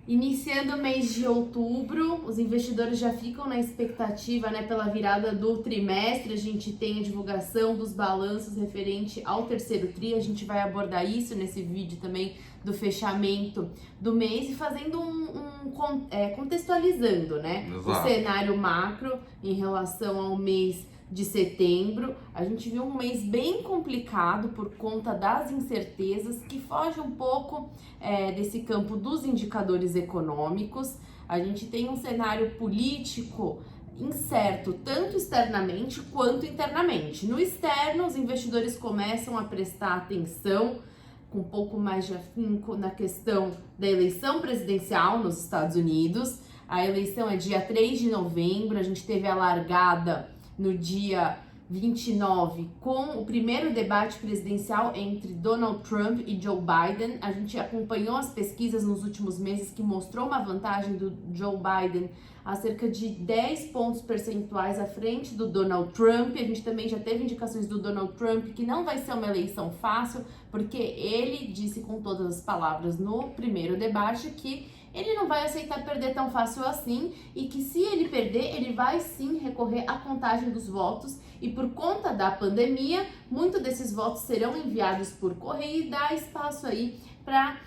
Iniciando o mês de outubro, os investidores já ficam na expectativa, né, pela virada do trimestre. A gente tem a divulgação dos balanços referente ao terceiro tri. A gente vai abordar isso nesse vídeo também do fechamento do mês e fazendo contextualizando, né, Exato. o cenário macro em relação ao mês de setembro. A gente viu um mês bem complicado por conta das incertezas, que foge um pouco desse campo dos indicadores econômicos. A gente tem um cenário político incerto, tanto externamente quanto internamente. No externo, os investidores começam a prestar atenção com um pouco mais de afinco na questão da eleição presidencial nos Estados Unidos. A eleição é dia 3 de novembro, a gente teve a largada no dia 29, com o primeiro debate presidencial entre Donald Trump e Joe Biden. A gente acompanhou as pesquisas nos últimos meses que mostrou uma vantagem do Joe Biden a cerca de 10 pontos percentuais à frente do Donald Trump. A gente também já teve indicações do Donald Trump que não vai ser uma eleição fácil, porque ele disse com todas as palavras no primeiro debate que ele não vai aceitar perder tão fácil assim e que se ele perder, ele vai sim recorrer à contagem dos votos e por conta da pandemia, muitos desses votos serão enviados por correio e dá espaço aí para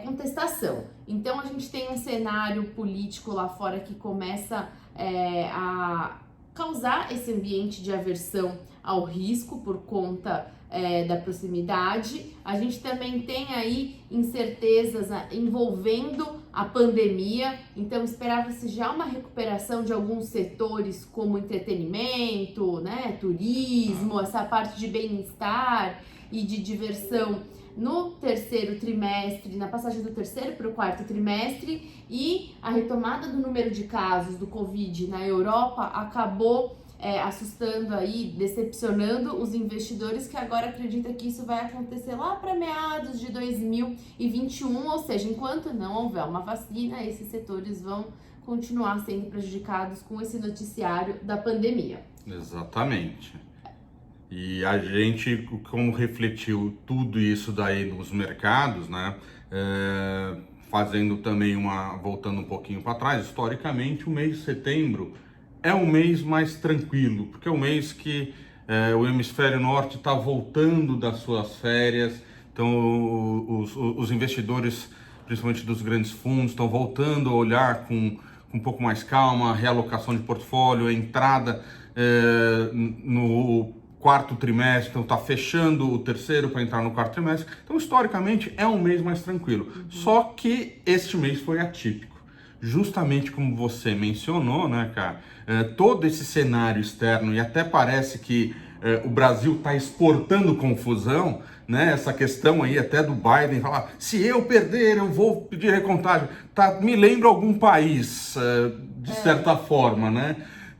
contestação. Então a gente tem um cenário político lá fora que começa a causar esse ambiente de aversão ao risco por conta da proximidade. A gente também tem aí incertezas envolvendo a pandemia, então esperava-se já uma recuperação de alguns setores como entretenimento, né, turismo, essa parte de bem-estar e de diversão no terceiro trimestre, na passagem do terceiro para o quarto trimestre, e a retomada do número de casos do Covid na Europa acabou assustando aí, decepcionando os investidores que agora acreditam que isso vai acontecer lá para meados de 2021, ou seja, enquanto não houver uma vacina, esses setores vão continuar sendo prejudicados com esse noticiário da pandemia. Exatamente. E a gente, como refletiu tudo isso daí nos mercados, né, fazendo também voltando um pouquinho para trás, historicamente o mês de setembro é um mês mais tranquilo, porque é um mês que o hemisfério norte está voltando das suas férias, então os investidores, principalmente dos grandes fundos, estão voltando a olhar com um pouco mais calma, a realocação de portfólio, a entrada no quarto trimestre, então está fechando o terceiro para entrar no quarto trimestre, então historicamente é um mês mais tranquilo, só que este mês foi atípico. Justamente como você mencionou, né, cara, todo esse cenário externo, e até parece que o Brasil está exportando confusão, né, essa questão aí até do Biden falar, se eu perder eu vou pedir recontagem, me lembra algum país, de certa forma, né?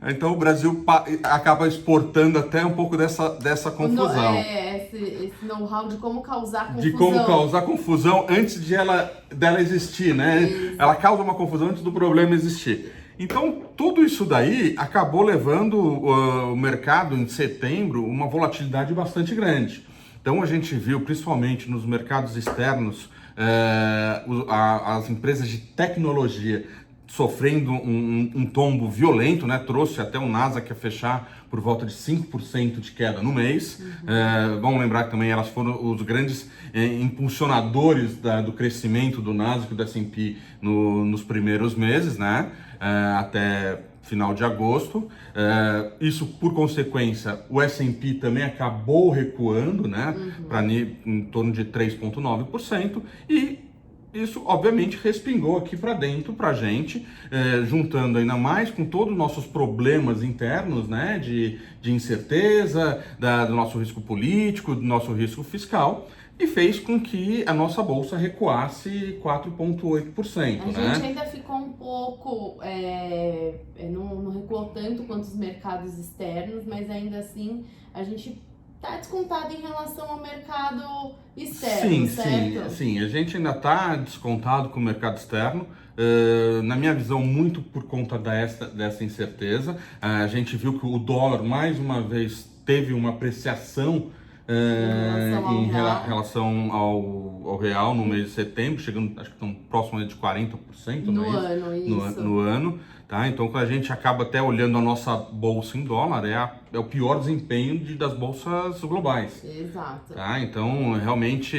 Então o Brasil acaba exportando até um pouco dessa confusão. Esse know-how de como causar confusão. De como causar confusão antes dela existir, né? Isso. Ela causa uma confusão antes do problema existir. Então, tudo isso daí acabou levando o mercado em setembro uma volatilidade bastante grande. Então, a gente viu, principalmente nos mercados externos, as empresas de tecnologia sofrendo um tombo violento, né? Trouxe até o Nasdaq a fechar por volta de 5% de queda no mês. Vamos lembrar que também elas foram os grandes impulsionadores do crescimento do Nasdaq e do S&P nos primeiros meses, né? Até final de agosto. Isso, por consequência, o S&P também acabou recuando, né? Para em torno de 3,9%, e isso, obviamente, respingou aqui para dentro para a gente, juntando ainda mais com todos os nossos problemas internos, né, de incerteza, do nosso risco político, do nosso risco fiscal, e fez com que a nossa bolsa recuasse 4,8%. A gente ainda ficou um pouco, não recuou tanto quanto os mercados externos, mas ainda assim a gente está descontado em relação ao mercado externo, certo? Sim, a gente ainda está descontado com o mercado externo, na minha visão, muito por conta dessa incerteza. A gente viu que o dólar, mais uma vez, teve uma apreciação relação ao real no mês de setembro, chegando, acho que estão próximo de 40%, no não é isso? ano, isso. No ano, tá? Então, quando a gente acaba até olhando a nossa bolsa em dólar, é o pior desempenho das bolsas globais. Exato. Tá? Então, realmente,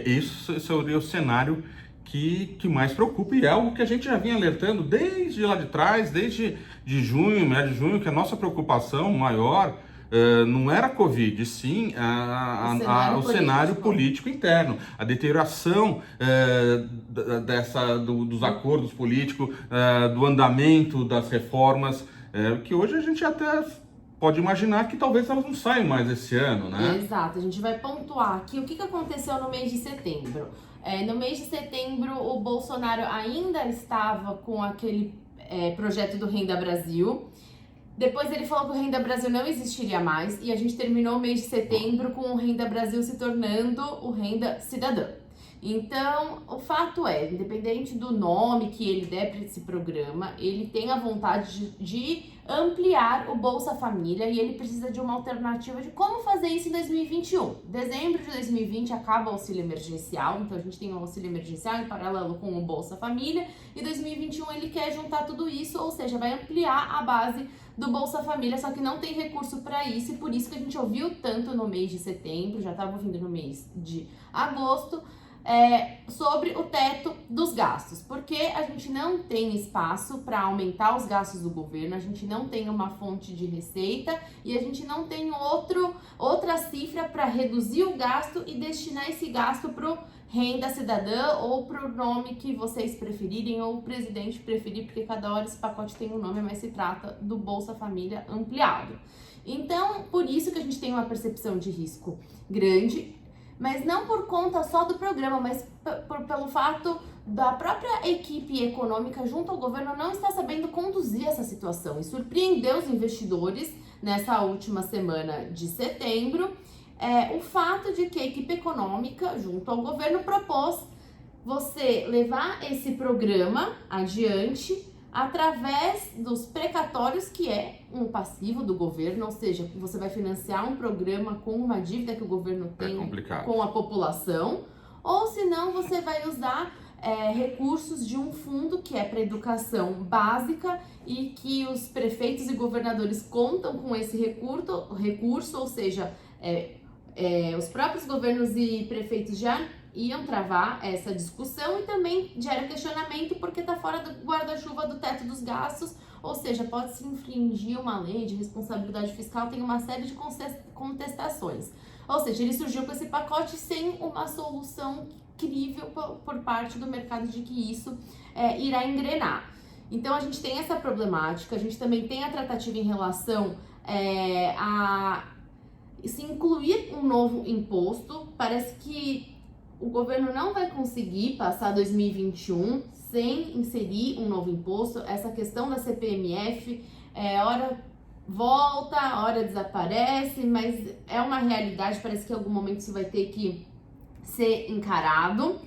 esse seria o cenário que mais preocupa, e é algo que a gente já vinha alertando desde lá de trás, desde de junho, médio de junho, que a nossa preocupação maior não era a Covid, sim o cenário político interno, a deterioração dos acordos políticos, do andamento das reformas, que hoje a gente até pode imaginar que talvez elas não saiam mais esse ano, né? Exato, a gente vai pontuar aqui o que aconteceu no mês de setembro. No mês de setembro, o Bolsonaro ainda estava com aquele projeto do Renda Brasil. Depois ele falou que o Renda Brasil não existiria mais e a gente terminou o mês de setembro com o Renda Brasil se tornando o Renda Cidadã. Então, o fato é, independente do nome que ele der para esse programa, ele tem a vontade de ampliar o Bolsa Família e ele precisa de uma alternativa de como fazer isso em 2021. Dezembro de 2020 acaba o auxílio emergencial, então a gente tem o auxílio emergencial em paralelo com o Bolsa Família, e 2021 ele quer juntar tudo isso, ou seja, vai ampliar a base do Bolsa Família, só que não tem recurso para isso, e por isso que a gente ouviu tanto no mês de setembro, já estava ouvindo no mês de agosto, sobre o teto dos gastos, porque a gente não tem espaço para aumentar os gastos do governo, a gente não tem uma fonte de receita e a gente não tem outra cifra para reduzir o gasto e destinar esse gasto para o Renda Cidadã ou para o nome que vocês preferirem ou o presidente preferir, porque cada hora esse pacote tem um nome, mas se trata do Bolsa Família ampliado. Então, por isso que a gente tem uma percepção de risco grande, mas não por conta só do programa, mas pelo fato da própria equipe econômica junto ao governo não estar sabendo conduzir essa situação. E surpreendeu os investidores nessa última semana de setembro o fato de que a equipe econômica junto ao governo propôs você levar esse programa adiante através dos precatórios, que é um passivo do governo, ou seja, você vai financiar um programa com uma dívida que o governo tem com a população, ou senão você vai usar recursos de um fundo que é para educação básica e que os prefeitos e governadores contam com esse recurso, ou seja, os próprios governos e prefeitos já iam travar essa discussão e também gera questionamento porque está fora do guarda-chuva do teto dos gastos, ou seja, pode-se infringir uma lei de responsabilidade fiscal, tem uma série de contestações. Ou seja, ele surgiu com esse pacote sem uma solução crível por parte do mercado de que isso irá engrenar. Então a gente tem essa problemática, a gente também tem a tratativa em relação a se incluir um novo imposto. Parece que o governo não vai conseguir passar 2021 sem inserir um novo imposto. Essa questão da CPMF, hora volta, hora desaparece, mas é uma realidade, parece que em algum momento isso vai ter que ser encarado.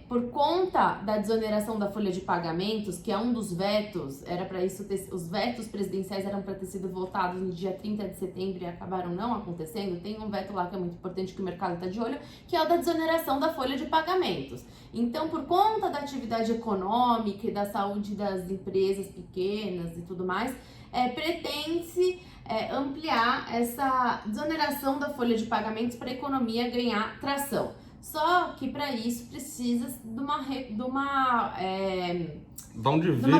Por conta da desoneração da folha de pagamentos, que é um dos vetos, era para isso os vetos presidenciais eram para ter sido votados no dia 30 de setembro e acabaram não acontecendo. Tem um veto lá que é muito importante que o mercado está de olho, que é o da desoneração da folha de pagamentos. Então, por conta da atividade econômica e da saúde das empresas pequenas e tudo mais, pretende-se ampliar essa desoneração da folha de pagamentos para a economia ganhar tração. Só que para isso precisa de uma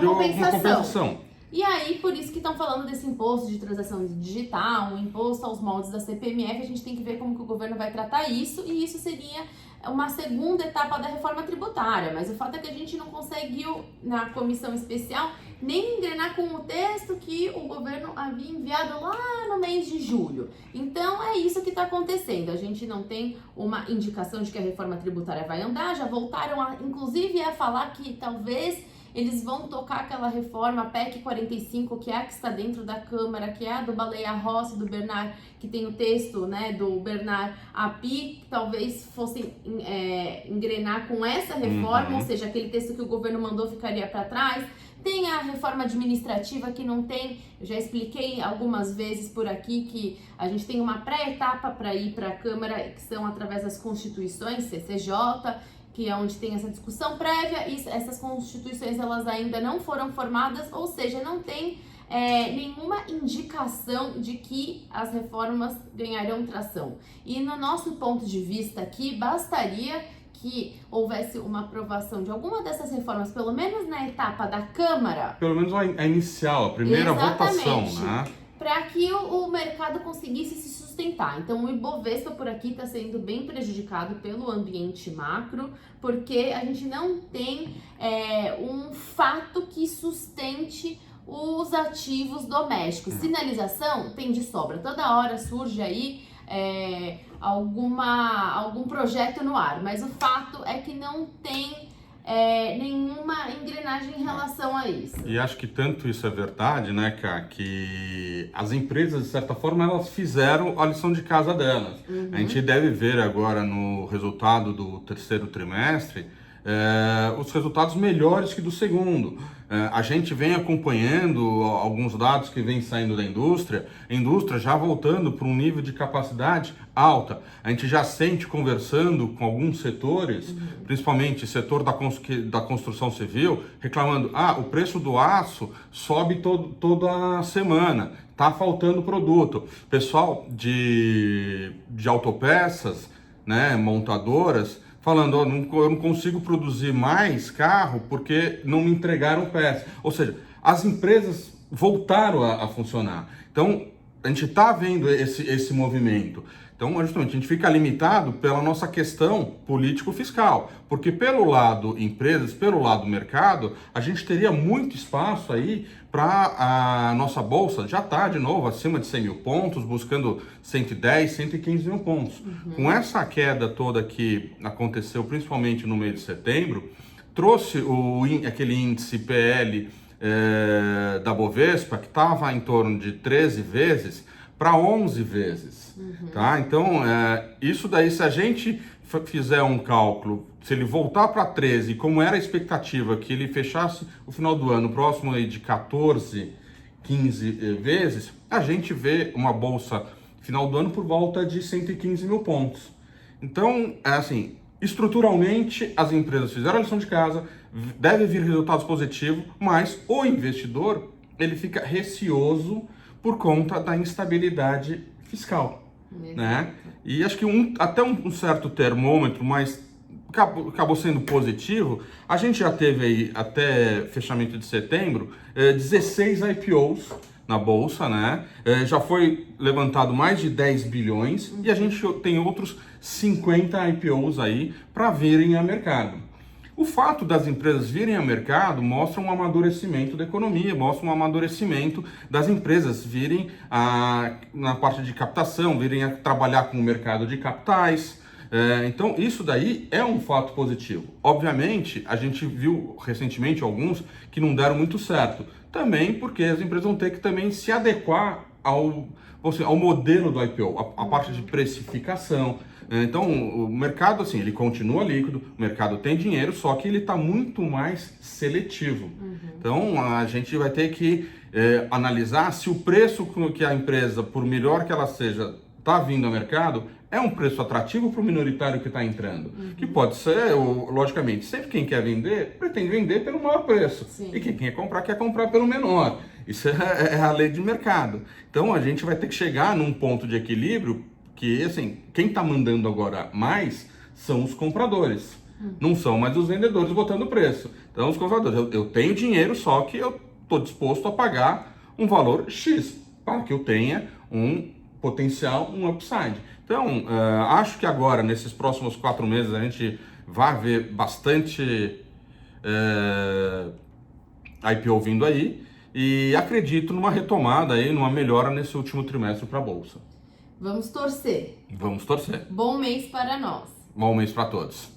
compensação. E aí, por isso que estão falando desse imposto de transação digital, um imposto aos moldes da CPMF, a gente tem que ver como que o governo vai tratar isso, e isso seria uma segunda etapa da reforma tributária, mas o fato é que a gente não conseguiu, na comissão especial, nem engrenar com o texto que o governo havia enviado lá no mês de julho. Então é isso que está acontecendo, a gente não tem uma indicação de que a reforma tributária vai andar, já voltaram inclusive a falar que talvez eles vão tocar aquela reforma PEC 45, que é a que está dentro da Câmara, que é a do Baleia Rossi, do Bernard, que tem o texto, né, do Bernard Api, que talvez fossem engrenar com essa reforma, ou seja, aquele texto que o governo mandou ficaria para trás. Tem a reforma administrativa que não tem, eu já expliquei algumas vezes por aqui que a gente tem uma pré-etapa para ir para a Câmara, que são através das constituições, CCJ, que é onde tem essa discussão prévia, e essas constituições elas ainda não foram formadas, ou seja, não tem nenhuma indicação de que as reformas ganharão tração. E no nosso ponto de vista aqui, bastaria que houvesse uma aprovação de alguma dessas reformas, pelo menos na etapa da Câmara. Pelo menos a inicial, a primeira votação, né? Para que o mercado conseguisse se sustentar. Então, o Ibovespa por aqui está sendo bem prejudicado pelo ambiente macro, porque a gente não tem um fato que sustente os ativos domésticos. Sinalização tem de sobra. Toda hora surge aí algum projeto no ar, mas o fato é que não tem nenhuma engrenagem em relação a isso. E acho que tanto isso é verdade, né, Ká, que as empresas, de certa forma, elas fizeram a lição de casa delas. A gente deve ver agora no resultado do terceiro trimestre os resultados melhores que do segundo. A gente vem acompanhando alguns dados que vêm saindo da indústria, a indústria já voltando para um nível de capacidade alta. A gente já sente conversando com alguns setores, principalmente setor da construção civil, reclamando, o preço do aço sobe toda semana, tá faltando produto. Pessoal de autopeças, né, montadoras, falando, eu não consigo produzir mais carro porque não me entregaram peças. Ou seja, as empresas voltaram a funcionar. Então, a gente está vendo esse movimento. Então, justamente, a gente fica limitado pela nossa questão político-fiscal, porque pelo lado empresas, pelo lado mercado, a gente teria muito espaço aí para a nossa bolsa, já está de novo acima de 100 mil pontos, buscando 110, 115 mil pontos. Com essa queda toda que aconteceu, principalmente no mês de setembro, trouxe aquele índice PL da Bovespa, que estava em torno de 13 vezes, para 11 vezes, tá? Então, isso daí, se a gente fizer um cálculo, se ele voltar para 13, como era a expectativa que ele fechasse o final do ano próximo aí de 14, 15 vezes, a gente vê uma bolsa final do ano por volta de 115 mil pontos. Então, assim, estruturalmente, as empresas fizeram a lição de casa, deve vir resultados positivos, mas o investidor, ele fica receoso por conta da instabilidade fiscal, né? E acho que até um certo termômetro, mas acabou sendo positivo. A gente já teve aí, até fechamento de setembro, 16 IPOs na Bolsa, né? Já foi levantado mais de 10 bilhões e a gente tem outros 50 IPOs aí para virem a mercado. O fato das empresas virem ao mercado mostra um amadurecimento da economia, mostra um amadurecimento das empresas virem na parte de captação, virem a trabalhar com o mercado de capitais. Então, isso daí é um fato positivo. Obviamente, a gente viu recentemente alguns que não deram muito certo. Também porque as empresas vão ter que também se adequar ao modelo do IPO, a parte de precificação. Então, o mercado, assim, ele continua líquido, o mercado tem dinheiro, só que ele está muito mais seletivo. Então, a gente vai ter que analisar se o preço que a empresa, por melhor que ela seja, está vindo ao mercado, é um preço atrativo para o minoritário que está entrando. Que pode ser, logicamente, sempre quem quer vender, pretende vender pelo maior preço. Sim. E quem quer comprar pelo menor. Isso é a lei de mercado. Então, a gente vai ter que chegar num ponto de equilíbrio que, assim, quem está mandando agora mais são os compradores. Não são mais os vendedores botando preço. Então, os compradores, eu tenho dinheiro, só que eu estou disposto a pagar um valor X para que eu tenha um potencial, um upside. Então, acho que agora, nesses próximos 4 meses, a gente vai ver bastante IPO vindo aí e acredito numa retomada aí, numa melhora nesse último trimestre para a Bolsa. Vamos torcer. Vamos torcer. Bom mês para nós. Bom mês para todos.